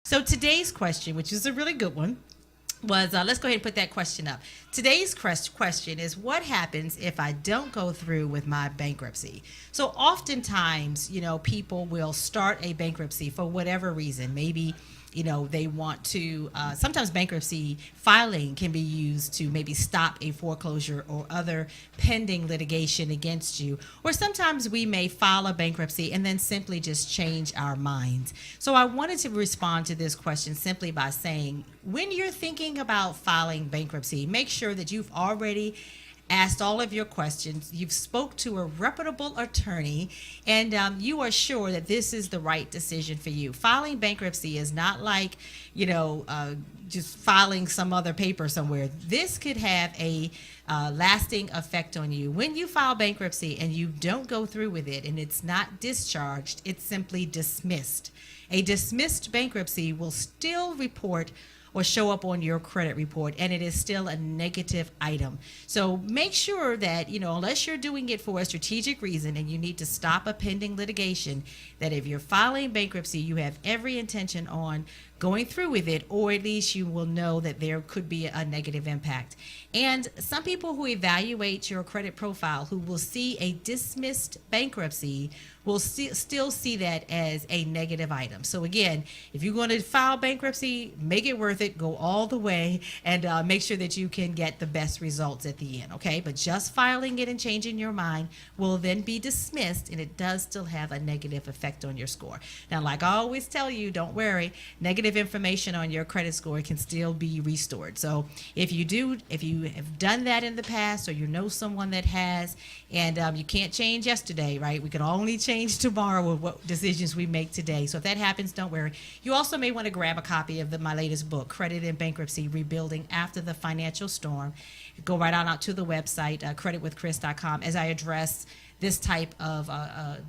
So today's question, which is a really good one, was let's go ahead and put that question up. Today's question is, what happens if I don't go through with my bankruptcy? So oftentimes, people will start a bankruptcy for whatever reason. Maybe they want to, sometimes bankruptcy filing can be used to maybe stop a foreclosure or other pending litigation against you. Or sometimes we may file a bankruptcy and then simply just change our minds. So I wanted to respond to this question simply by saying, when you're thinking about filing bankruptcy, make sure that you've already asked all of your questions, you've spoke to a reputable attorney, and you are sure that this is the right decision for you. Filing bankruptcy is not like, just filing some other paper somewhere. This could have a lasting effect on you. When you file bankruptcy and you don't go through with it and it's not discharged, it's simply dismissed. A dismissed bankruptcy will still report or show up on your credit report, and it is still a negative item. So make sure that, unless you're doing it for a strategic reason and you need to stop a pending litigation, that if you're filing bankruptcy, you have every intention on going through with it, or at least you will know that there could be a negative impact. And some people who evaluate your credit profile, who will see a dismissed bankruptcy, will still see that as a negative item. So again, if you're going to file bankruptcy, make it worth it, go all the way, and make sure that you can get the best results at the end, okay? But just filing it and changing your mind will then be dismissed, and it does still have a negative effect on your score. Now, like I always tell you, don't worry, negative information on your credit score can still be restored. So if you have done that in the past, or you know someone that has, and you can't change yesterday, right? We can only change tomorrow with what decisions we make today. So if that happens, don't worry. You also may want to grab a copy of my latest book, Credit and Bankruptcy: Rebuilding After the Financial Storm. Go right on out to the website, creditwithchris.com, as I address this type of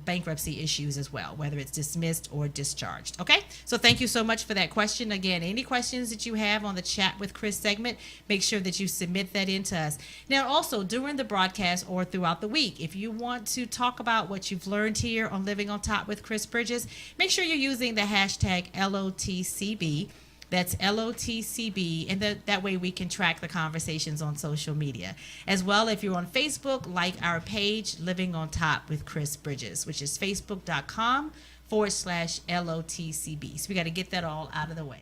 bankruptcy issues as well, whether it's dismissed or discharged. Okay? So thank you so much for that question. Again, any questions that you have on the Chat with Chris segment, make sure that you submit that in to us. Now, also, during the broadcast or throughout the week, if you want to talk about what you've learned here on Living on Top with Chris Bridges, make sure you're using the hashtag LOTCB. That's LOTCB, and that way we can track the conversations on social media. As well, if you're on Facebook, like our page, Living on Top with Chris Bridges, which is facebook.com/LOTCB. So we got to get that all out of the way.